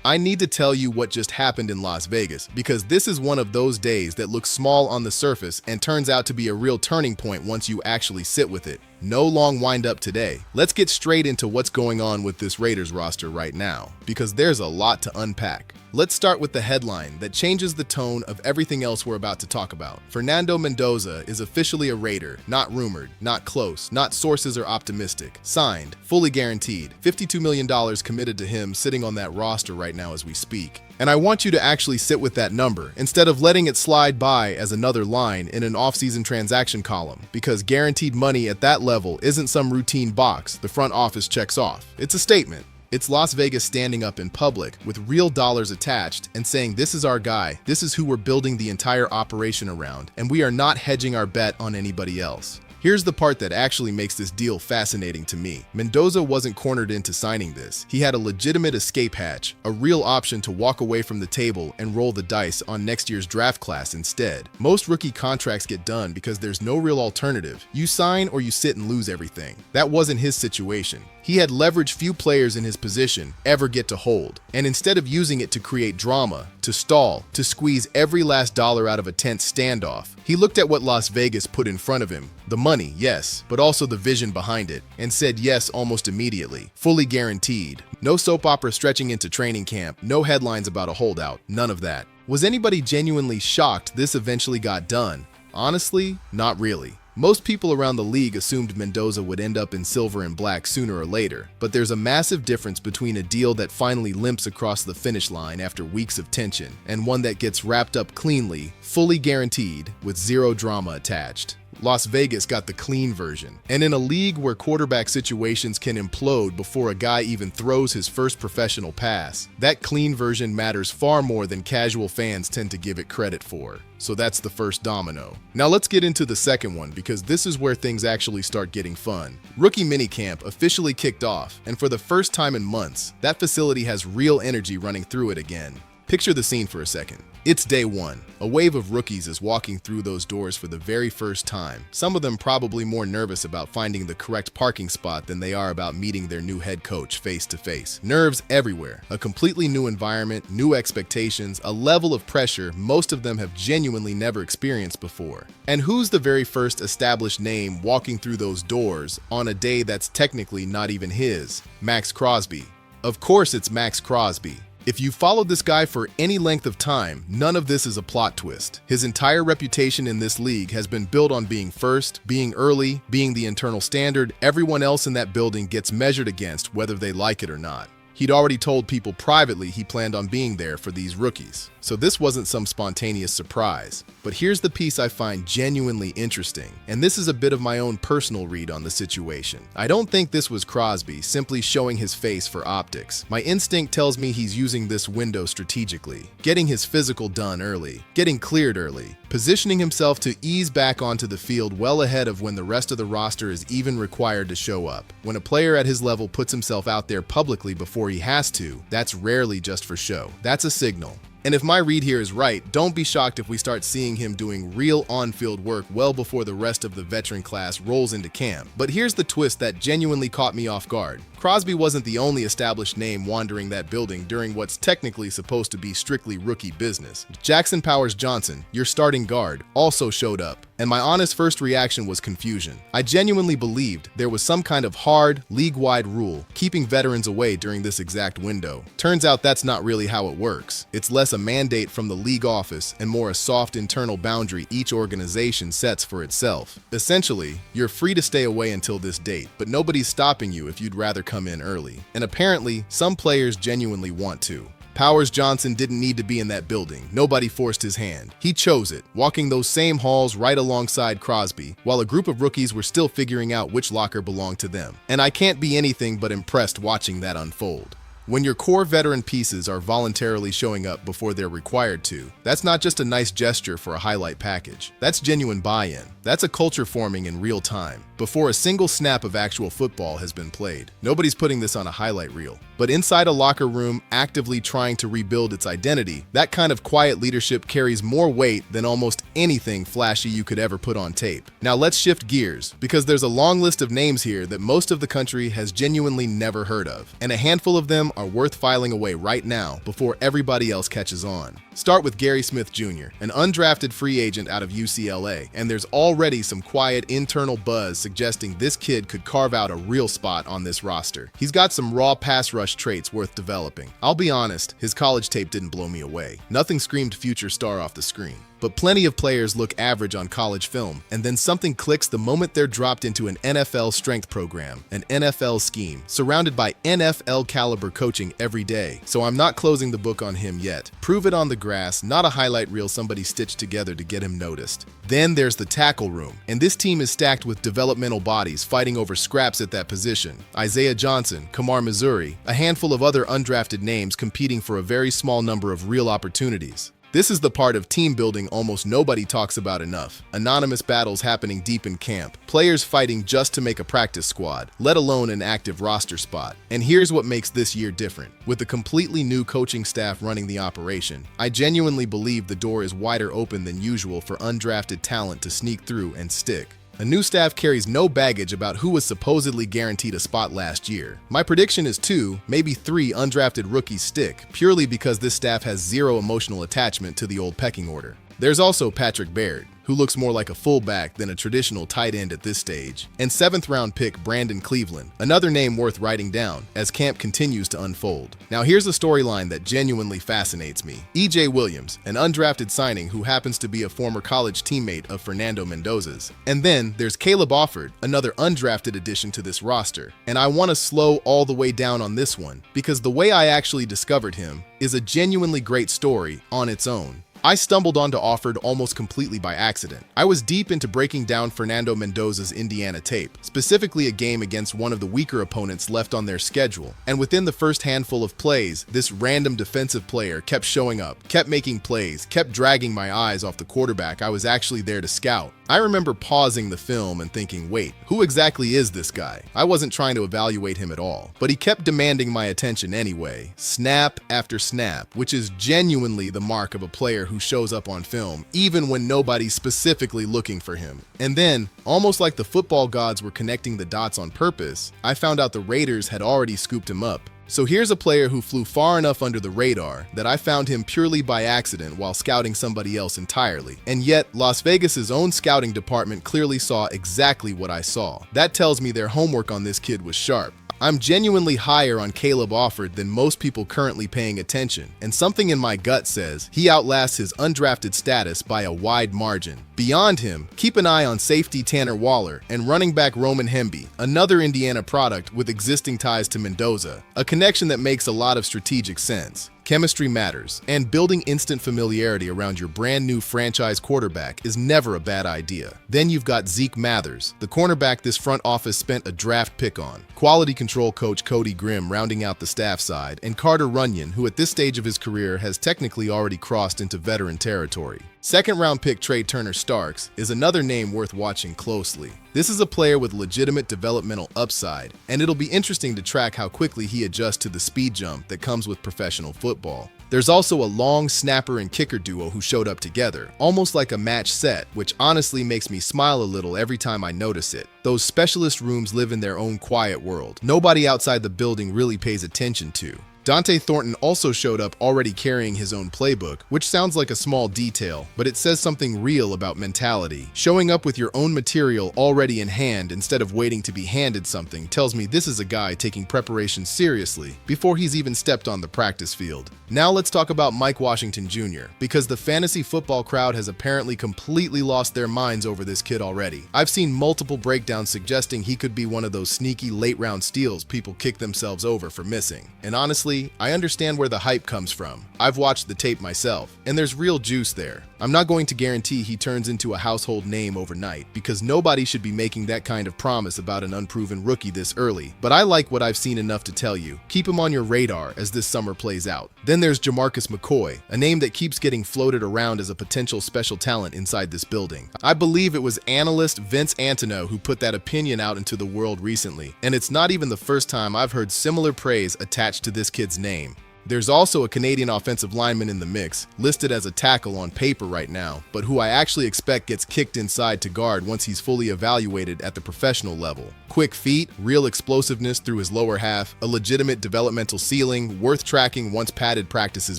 I need to tell you what just happened in Las Vegas, because this is one of those days that looks small on the surface and turns out to be a real turning point once you actually sit with it. No long wind-up today. Let's get straight into what's going on with this Raiders roster right now, because there's a lot to unpack. Let's start with the headline that changes the tone of everything else we're about to talk about. Fernando Mendoza is officially a Raider, not rumored, not close, not sources are optimistic. Signed, fully guaranteed, $52 million committed to him sitting on that roster right now as we speak. And I want you to actually sit with that number instead of letting it slide by as another line in an off-season transaction column, because guaranteed money at that level isn't some routine box the front office checks off. It's a statement. It's Las Vegas standing up in public with real dollars attached and saying, this is our guy, this is who we're building the entire operation around, and we are not hedging our bet on anybody else. Here's the part that actually makes this deal fascinating to me. Mendoza wasn't cornered into signing this. He had a legitimate escape hatch, a real option to walk away from the table and roll the dice on next year's draft class instead. Most rookie contracts get done because there's no real alternative. You sign or you sit and lose everything. That wasn't his situation. He had leverage few players in his position ever get to hold, and instead of using it to create drama, to stall, to squeeze every last dollar out of a tense standoff, he looked at what Las Vegas put in front of him. The money, yes, but also the vision behind it, and said yes almost immediately. Fully guaranteed. No soap opera stretching into training camp, no headlines about a holdout, none of that. Was anybody genuinely shocked this eventually got done? Honestly, not really. Most people around the league assumed Mendoza would end up in silver and black sooner or later, but there's a massive difference between a deal that finally limps across the finish line after weeks of tension and one that gets wrapped up cleanly, fully guaranteed, with zero drama attached. Las Vegas got the clean version. And in a league where quarterback situations can implode before a guy even throws his first professional pass, that clean version matters far more than casual fans tend to give it credit for. So that's the first domino. Now let's get into the second one, because this is where things actually start getting fun. Rookie minicamp officially kicked off, and for the first time in months, that facility has real energy running through it again. Picture the scene for a second. It's day one. A wave of rookies is walking through those doors for the very first time. Some of them probably more nervous about finding the correct parking spot than they are about meeting their new head coach face to face. Nerves everywhere. A completely new environment, new expectations, a level of pressure most of them have genuinely never experienced before. And who's the very first established name walking through those doors on a day that's technically not even his? Max Crosby. Of course it's Max Crosby. If you followed this guy for any length of time, none of this is a plot twist. His entire reputation in this league has been built on being first, being early, being the internal standard everyone else in that building gets measured against whether they like it or not. He'd already told people privately he planned on being there for these rookies. So this wasn't some spontaneous surprise. But here's the piece I find genuinely interesting, and this is a bit of my own personal read on the situation. I don't think this was Crosby simply showing his face for optics. My instinct tells me he's using this window strategically, getting his physical done early, getting cleared early, positioning himself to ease back onto the field well ahead of when the rest of the roster is even required to show up. When a player at his level puts himself out there publicly before he has to, that's rarely just for show. That's a signal. And if my read here is right, don't be shocked if we start seeing him doing real on-field work well before the rest of the veteran class rolls into camp. But here's the twist that genuinely caught me off guard. Crosby wasn't the only established name wandering that building during what's technically supposed to be strictly rookie business. Jackson Powers-Johnson, your starting guard, also showed up, and my honest first reaction was confusion. I genuinely believed there was some kind of hard, league-wide rule keeping veterans away during this exact window. Turns out that's not really how it works. It's less a mandate from the league office and more a soft internal boundary each organization sets for itself. Essentially, you're free to stay away until this date, but nobody's stopping you if you'd rather come in early. And apparently, some players genuinely want to. Powers-Johnson didn't need to be in that building. Nobody forced his hand. He chose it, walking those same halls right alongside Crosby, while a group of rookies were still figuring out which locker belonged to them. And I can't be anything but impressed watching that unfold. When your core veteran pieces are voluntarily showing up before they're required to, that's not just a nice gesture for a highlight package. That's genuine buy-in. That's a culture forming in real time, before a single snap of actual football has been played. Nobody's putting this on a highlight reel. but inside a locker room actively trying to rebuild its identity, that kind of quiet leadership carries more weight than almost anything flashy you could ever put on tape. Now let's shift gears, because there's a long list of names here that most of the country has genuinely never heard of, and a handful of them are worth filing away right now before everybody else catches on. Start with Gary Smith Jr., an undrafted free agent out of UCLA, and there's already some quiet internal buzz suggesting this kid could carve out a real spot on this roster. He's got some raw pass rush traits worth developing. I'll be honest, his college tape didn't blow me away. Nothing screamed future star off the screen. But plenty of players look average on college film, and then something clicks the moment they're dropped into an NFL strength program, an NFL scheme, surrounded by NFL caliber coaching every day. So I'm not closing the book on him yet. Prove it on the grass, not a highlight reel somebody stitched together to get him noticed. Then there's the tackle room, and this team is stacked with developmental bodies fighting over scraps at that position. Isaiah Johnson, Kamar Missouri, a handful of other undrafted names competing for a very small number of real opportunities. This is the part of team building almost nobody talks about enough. Anonymous battles happening deep in camp, players fighting just to make a practice squad, let alone an active roster spot. And here's what makes this year different. With a completely new coaching staff running the operation, I genuinely believe the door is wider open than usual for undrafted talent to sneak through and stick. A new staff carries no baggage about who was supposedly guaranteed a spot last year. My prediction is 2, maybe 3 undrafted rookies stick, purely because this staff has zero emotional attachment to the old pecking order. There's also Patrick Baird, who looks more like a fullback than a traditional tight end at this stage, and 7th-round pick Brandon Cleveland, another name worth writing down as camp continues to unfold. Now here's a storyline that genuinely fascinates me. E.J. Williams, an undrafted signing who happens to be a former college teammate of Fernando Mendoza's. And then there's Caleb Offord, another undrafted addition to this roster. And I want to slow all the way down on this one, because the way I actually discovered him is a genuinely great story on its own. I stumbled onto Offord almost completely by accident. I was deep into breaking down Fernando Mendoza's Indiana tape, specifically a game against one of the weaker opponents left on their schedule. And within the first handful of plays, this random defensive player kept showing up, kept making plays, kept dragging my eyes off the quarterback I was actually there to scout. I remember pausing the film and thinking, wait, who exactly is this guy? I wasn't trying to evaluate him at all, but he kept demanding my attention anyway, snap after snap, which is genuinely the mark of a player who shows up on film, even when nobody's specifically looking for him. And then, almost like the football gods were connecting the dots on purpose, I found out the Raiders had already scooped him up. So here's a player who flew far enough under the radar that I found him purely by accident while scouting somebody else entirely. And yet, Las Vegas's own scouting department clearly saw exactly what I saw. That tells me their homework on this kid was sharp. I'm genuinely higher on Caleb Offord than most people currently paying attention, and something in my gut says he outlasts his undrafted status by a wide margin. Beyond him, keep an eye on safety Tanner Waller and running back Roman Hemby, another Indiana product with existing ties to Mendoza, a connection that makes a lot of strategic sense. Chemistry matters, and building instant familiarity around your brand new franchise quarterback is never a bad idea. Then you've got Zeke Mathers, the cornerback this front office spent a draft pick on, quality control coach Cody Grimm rounding out the staff side, and Carter Runyon, who at this stage of his career has technically already crossed into veteran territory. Second-round pick Trey Turner-Starks is another name worth watching closely. This is a player with legitimate developmental upside, and it'll be interesting to track how quickly he adjusts to the speed jump that comes with professional football. There's also a long snapper and kicker duo who showed up together, almost like a match set, which honestly makes me smile a little every time I notice it. Those specialist rooms live in their own quiet world. Nobody outside the building really pays attention to. Dante Thornton also showed up already carrying his own playbook, which sounds like a small detail, but it says something real about mentality. Showing up with your own material already in hand instead of waiting to be handed something tells me this is a guy taking preparation seriously before he's even stepped on the practice field. Now let's talk about Mike Washington Jr., because the fantasy football crowd has apparently completely lost their minds over this kid already. I've seen multiple breakdowns suggesting he could be one of those sneaky late-round steals people kick themselves over for missing. And honestly, honestly, I understand where the hype comes from. I've watched the tape myself, and there's real juice there. I'm not going to guarantee he turns into a household name overnight, because nobody should be making that kind of promise about an unproven rookie this early, but I like what I've seen enough to tell you. Keep him on your radar as this summer plays out. Then there's Jamarcus McCoy, a name that keeps getting floated around as a potential special talent inside this building. I believe it was analyst Vince Antonio who put that opinion out into the world recently, and it's not even the first time I've heard similar praise attached to this kid's name. There's also a Canadian offensive lineman in the mix, listed as a tackle on paper right now, but who I actually expect gets kicked inside to guard once he's fully evaluated at the professional level. Quick feet, real explosiveness through his lower half, a legitimate developmental ceiling worth tracking once padded practices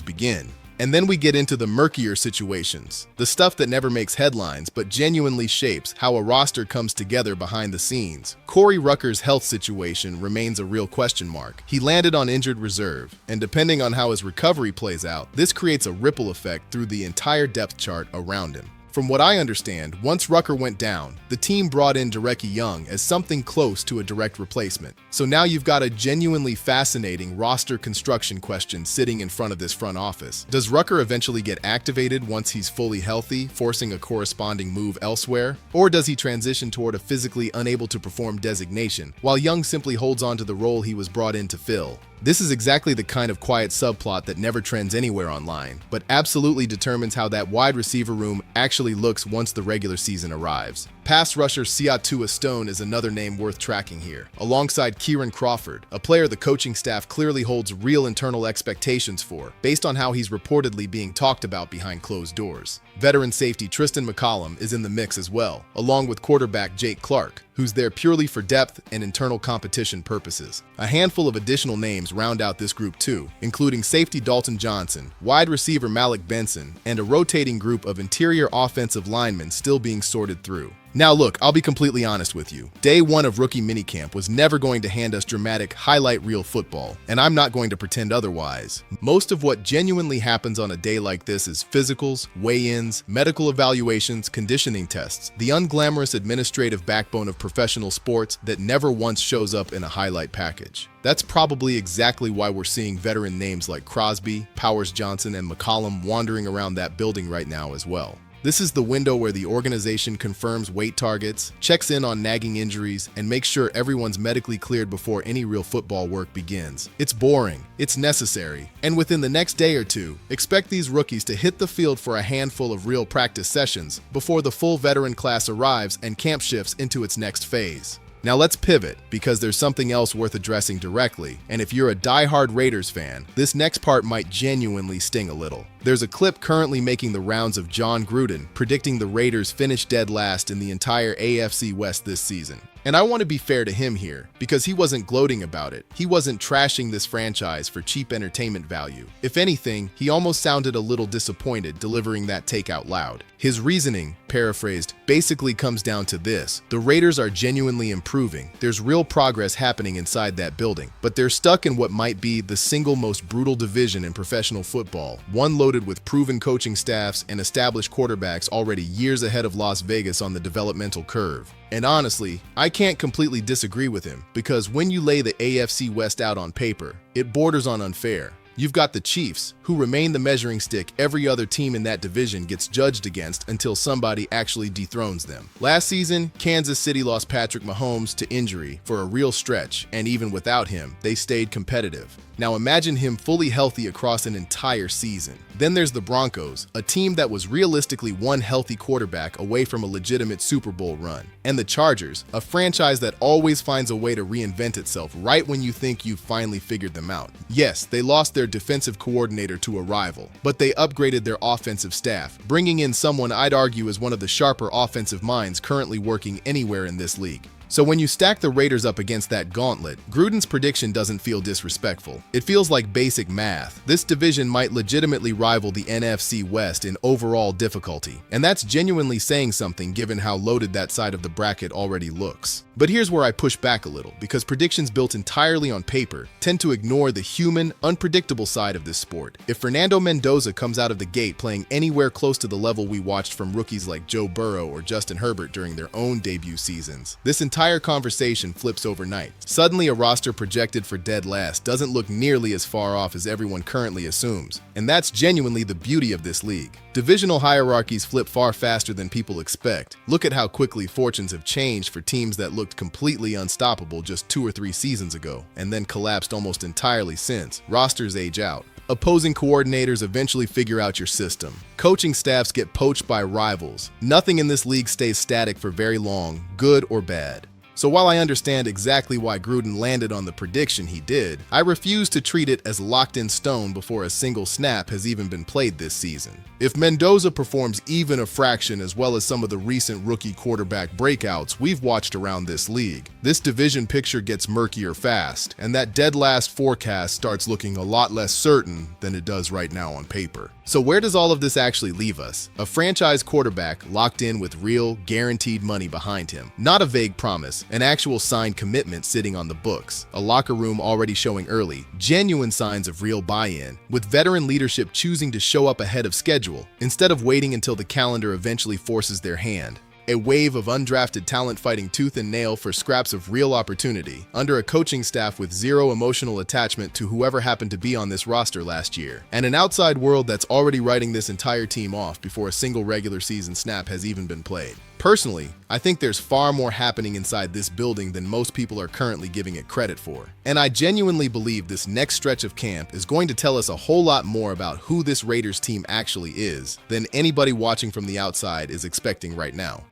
begin. And then we get into the murkier situations, the stuff that never makes headlines but genuinely shapes how a roster comes together behind the scenes. Corey Rucker's health situation remains a real question mark. He landed on injured reserve, and depending on how his recovery plays out, this creates a ripple effect through the entire depth chart around him. From what I understand, once Rucker went down, the team brought in Derecki Young as something close to a direct replacement. So now you've got a genuinely fascinating roster construction question sitting in front of this front office. Does Rucker eventually get activated once he's fully healthy, forcing a corresponding move elsewhere? Or does he transition toward a physically unable to perform designation, while Young simply holds on to the role he was brought in to fill? This is exactly the kind of quiet subplot that never trends anywhere online, but absolutely determines how that wide receiver room actually looks once the regular season arrives. Pass rusher Siatua Stone is another name worth tracking here, alongside Kieran Crawford, a player the coaching staff clearly holds real internal expectations for, based on how he's reportedly being talked about behind closed doors. Veteran safety Tristan McCollum is in the mix as well, along with quarterback Jake Clark, who's there purely for depth and internal competition purposes. A handful of additional names round out this group too, including safety Dalton Johnson, wide receiver Malik Benson, and a rotating group of interior offensive linemen still being sorted through. Now look, I'll be completely honest with you. Day one of rookie minicamp was never going to hand us dramatic highlight reel football, and I'm not going to pretend otherwise. Most of what genuinely happens on a day like this is physicals, weigh-ins, medical evaluations, conditioning tests, the unglamorous administrative backbone of professional sports that never once shows up in a highlight package. That's probably exactly why we're seeing veteran names like Crosby, Powers Johnson, and McCollum wandering around that building right now as well. This is the window where the organization confirms weight targets, checks in on nagging injuries, and makes sure everyone's medically cleared before any real football work begins. It's boring, it's necessary, and within the next day or two, expect these rookies to hit the field for a handful of real practice sessions before the full veteran class arrives and camp shifts into its next phase. Now let's pivot, because there's something else worth addressing directly, and if you're a die-hard Raiders fan, this next part might genuinely sting a little. There's a clip currently making the rounds of John Gruden predicting the Raiders finish dead last in the entire AFC West this season. And I want to be fair to him here, because he wasn't gloating about it. He wasn't trashing this franchise for cheap entertainment value. If anything, he almost sounded a little disappointed delivering that take out loud. His reasoning, paraphrased, basically comes down to this: the Raiders are genuinely improving. There's real progress happening inside that building, but they're stuck in what might be the single most brutal division in professional football, one loaded with proven coaching staffs and established quarterbacks already years ahead of Las Vegas on the developmental curve. And honestly, I can't completely disagree with him, because when you lay the AFC West out on paper, it borders on unfair. You've got the Chiefs, who remain the measuring stick every other team in that division gets judged against until somebody actually dethrones them. Last season, Kansas City lost Patrick Mahomes to injury for a real stretch, and even without him, they stayed competitive. Now imagine him fully healthy across an entire season. Then there's the Broncos, a team that was realistically one healthy quarterback away from a legitimate Super Bowl run. And the Chargers, a franchise that always finds a way to reinvent itself right when you think you've finally figured them out. Yes, they lost their defensive coordinator to a rival, but they upgraded their offensive staff, bringing in someone I'd argue is one of the sharper offensive minds currently working anywhere in this league. So when you stack the Raiders up against that gauntlet, Gruden's prediction doesn't feel disrespectful. It feels like basic math. This division might legitimately rival the NFC West in overall difficulty, and that's genuinely saying something given how loaded that side of the bracket already looks. But here's where I push back a little, because predictions built entirely on paper tend to ignore the human, unpredictable side of this sport. If Fernando Mendoza comes out of the gate playing anywhere close to the level we watched from rookies like Joe Burrow or Justin Herbert during their own debut seasons, this entire entire conversation flips overnight. Suddenly, a roster projected for dead last doesn't look nearly as far off as everyone currently assumes. And that's genuinely the beauty of this league. Divisional hierarchies flip far faster than people expect. Look at how quickly fortunes have changed for teams that looked completely unstoppable just 2 or 3 seasons ago, and then collapsed almost entirely since. Rosters age out. Opposing coordinators eventually figure out your system. Coaching staffs get poached by rivals. Nothing in this league stays static for very long, good or bad. So while I understand exactly why Gruden landed on the prediction he did, I refuse to treat it as locked in stone before a single snap has even been played this season. If Mendoza performs even a fraction as well as some of the recent rookie quarterback breakouts we've watched around this league, this division picture gets murkier fast, and that dead last forecast starts looking a lot less certain than it does right now on paper. So where does all of this actually leave us? A franchise quarterback locked in with real, guaranteed money behind him. Not a vague promise, an actual signed commitment sitting on the books. A locker room already showing early, genuine signs of real buy-in, with veteran leadership choosing to show up ahead of schedule, instead of waiting until the calendar eventually forces their hand. A wave of undrafted talent fighting tooth and nail for scraps of real opportunity, under a coaching staff with zero emotional attachment to whoever happened to be on this roster last year, and an outside world that's already writing this entire team off before a single regular season snap has even been played. Personally, I think there's far more happening inside this building than most people are currently giving it credit for. And I genuinely believe this next stretch of camp is going to tell us a whole lot more about who this Raiders team actually is than anybody watching from the outside is expecting right now.